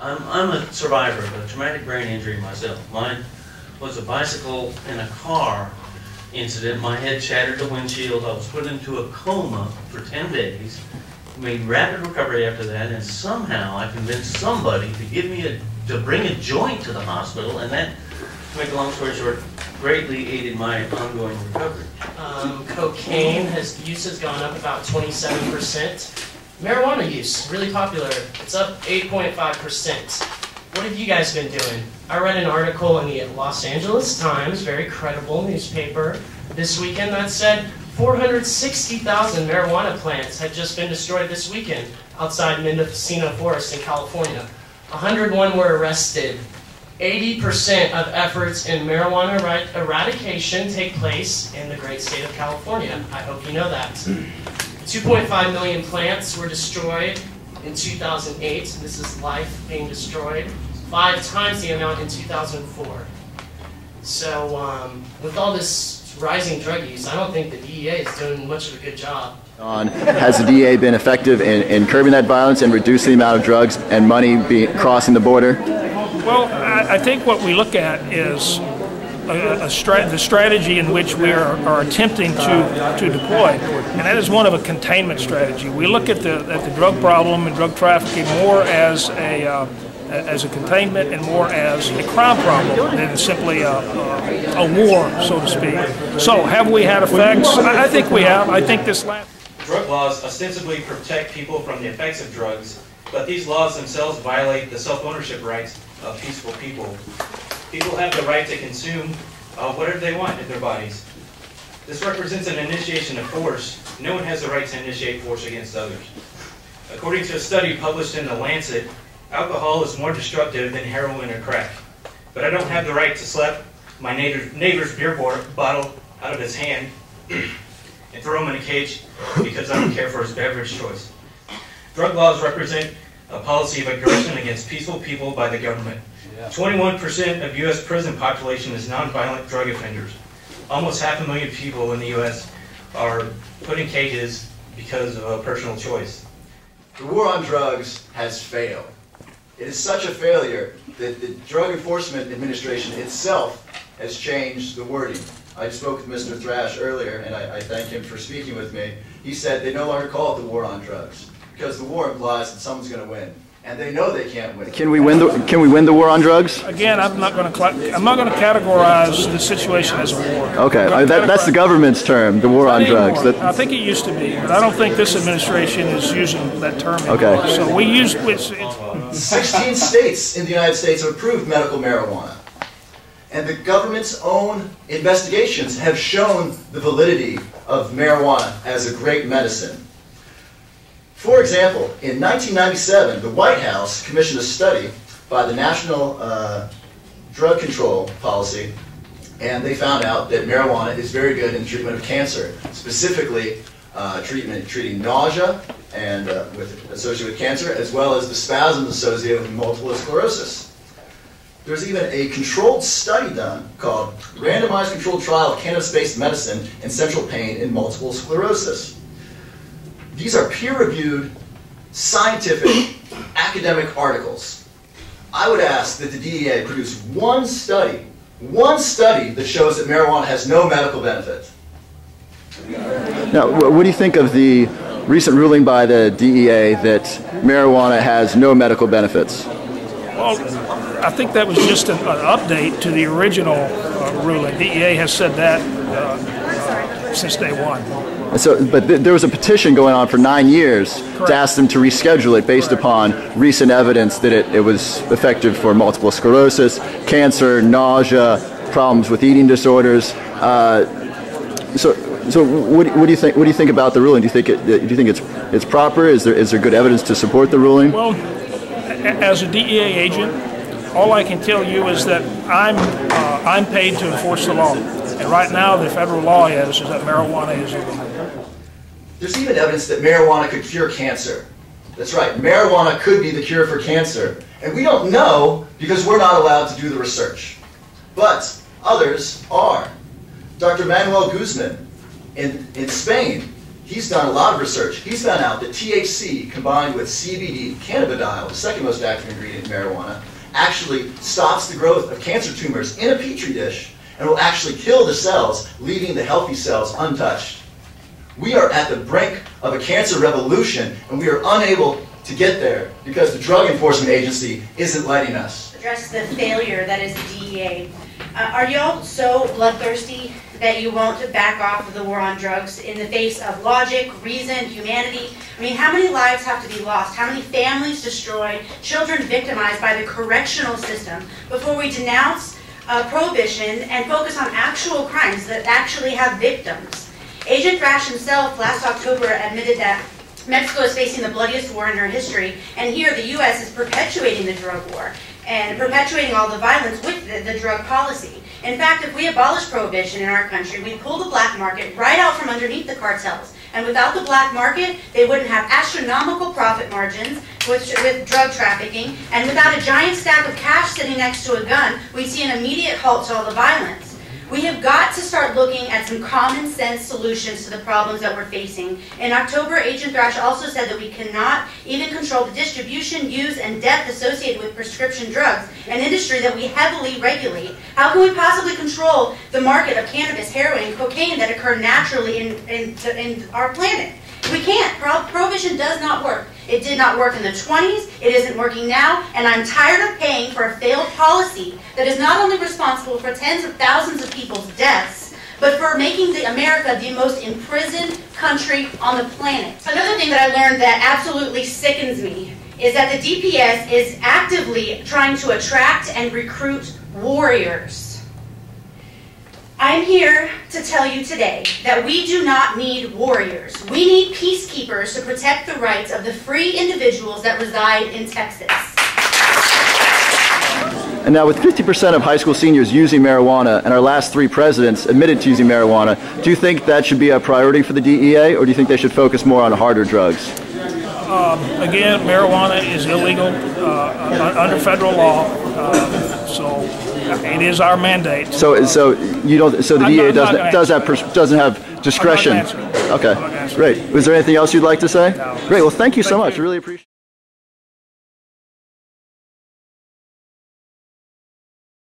I'm a survivor of a traumatic brain injury myself. Mine was a bicycle in a car incident. My head shattered the windshield. I was put into a coma for 10 days. Made rapid recovery after that, and somehow I convinced somebody to give me to bring a joint to the hospital, and that, to make a long story short, greatly aided my ongoing recovery. Cocaine use has gone up about 27%. Marijuana use, really popular. It's up 8.5%. What have you guys been doing? I read an article in the Los Angeles Times, very credible newspaper, this weekend that said 460,000 marijuana plants had just been destroyed this weekend outside Mendocino Forest in California. 101 were arrested. 80% of efforts in marijuana eradication take place in the great state of California. I hope you know that. 2.5 million plants were destroyed in 2008. This is life being destroyed. 5 times the amount in 2004. So with all this rising drug use, I don't think the DEA is doing much of a good job. Has the DEA been effective in curbing that violence and reducing the amount of drugs and money crossing the border? Well, I think what we look at is the strategy in which we are attempting to deploy, and that is one of a containment strategy. We look at the drug problem and drug trafficking more as a containment and more as a crime problem than simply a war, so to speak. So have we had effects? I think we have. I think this last... Drug laws ostensibly protect people from the effects of drugs, but these laws themselves violate the self-ownership rights of peaceful people. People have the right to consume whatever they want in their bodies. This represents an initiation of force. No one has the right to initiate force against others. According to a study published in The Lancet, alcohol is more destructive than heroin or crack. But I don't have the right to slap my neighbor's beer bottle out of his hand and throw him in a cage because I don't care for his beverage choice. Drug laws represent a policy of aggression against peaceful people by the government. 21% of U.S. prison population is nonviolent drug offenders. Almost 500,000 people in the U.S. are put in cages because of a personal choice. The war on drugs has failed. It is such a failure that the Drug Enforcement Administration itself has changed the wording. I spoke with Mr. Thrash earlier, and I thank him for speaking with me. He said they no longer call it the war on drugs because the war implies that someone's going to win, and they know they can't win. Can we win the war on drugs? Again, I'm not going to categorize the situation as a war. Okay, that's the government's term, the war on drugs. I think it used to be, but I don't think this administration is using that term anymore. Okay. So we use 16 states in the United States have approved medical marijuana. And the government's own investigations have shown the validity of marijuana as a great medicine. For example, in 1997, the White House commissioned a study by the National Drug Control Policy, and they found out that marijuana is very good in the treatment of cancer, specifically treating nausea and associated with cancer, as well as the spasms associated with multiple sclerosis. There's even a controlled study done called Randomized Controlled Trial of Cannabis-Based Medicine and Central Pain in Multiple Sclerosis. These are peer-reviewed, scientific, academic articles. I would ask that the DEA produce one study that shows that marijuana has no medical benefit. Now, what do you think of the recent ruling by the DEA that marijuana has no medical benefits? Well, I think that was just an update to the original ruling. DEA has said that since day one. So, but there was a petition going on for 9 years to ask them to reschedule it based upon recent evidence that it was effective for multiple sclerosis, cancer, nausea, problems with eating disorders. So what do you think? What do you think about the ruling? Do you think it's proper? Is there good evidence to support the ruling? Well, as a DEA agent, all I can tell you is that I'm paid to enforce the law, and right now the federal law is that marijuana is illegal. There's even evidence that marijuana could cure cancer. That's right, marijuana could be the cure for cancer, and we don't know because we're not allowed to do the research. But others are. Dr. Manuel Guzman in Spain, he's done a lot of research. He's found out that THC combined with CBD, cannabidiol, the second most active ingredient in marijuana, actually stops the growth of cancer tumors in a petri dish and will actually kill the cells, leaving the healthy cells untouched. We are at the brink of a cancer revolution, and we are unable to get there because the Drug Enforcement Agency isn't letting us. Address the failure that is the DEA. Are y'all so bloodthirsty that you won't back off of the war on drugs in the face of logic, reason, humanity? I mean, how many lives have to be lost? How many families destroyed, children victimized by the correctional system before we denounce prohibition and focus on actual crimes that actually have victims? Agent Thrash himself last October admitted that Mexico is facing the bloodiest war in her history, and here the U.S. is perpetuating the drug war and perpetuating all the violence with the drug policy. In fact, if we abolish prohibition in our country, we pull the black market right out from underneath the cartels. And without the black market, they wouldn't have astronomical profit margins with drug trafficking. And without a giant stack of cash sitting next to a gun, we'd see an immediate halt to all the violence. We have got to start looking at some common sense solutions to the problems that we're facing. In October, Agent Thrash also said that we cannot even control the distribution, use, and death associated with prescription drugs, an industry that we heavily regulate. How can we possibly control the market of cannabis, heroin, and cocaine that occur naturally in our planet? We can't. Prohibition does not work. It did not work in the 20s, it isn't working now, and I'm tired of paying for a failed policy that is not only responsible for tens of thousands of people's deaths, but for making America the most imprisoned country on the planet. Another thing that I learned that absolutely sickens me is that the DPS is actively trying to attract and recruit warriors. I'm here to tell you today that we do not need warriors. We need peacekeepers to protect the rights of the free individuals that reside in Texas. And now with 50% of high school seniors using marijuana and our last 3 presidents admitted to using marijuana, do you think that should be a priority for the DEA, or do you think they should focus more on harder drugs? Again, marijuana is illegal under federal law, so it is our mandate. So you don't. So the DEA doesn't have discretion. I'm not answering. Okay, great. Was there anything else you'd like to say? No. Great. Well, thank you so much. I really appreciate.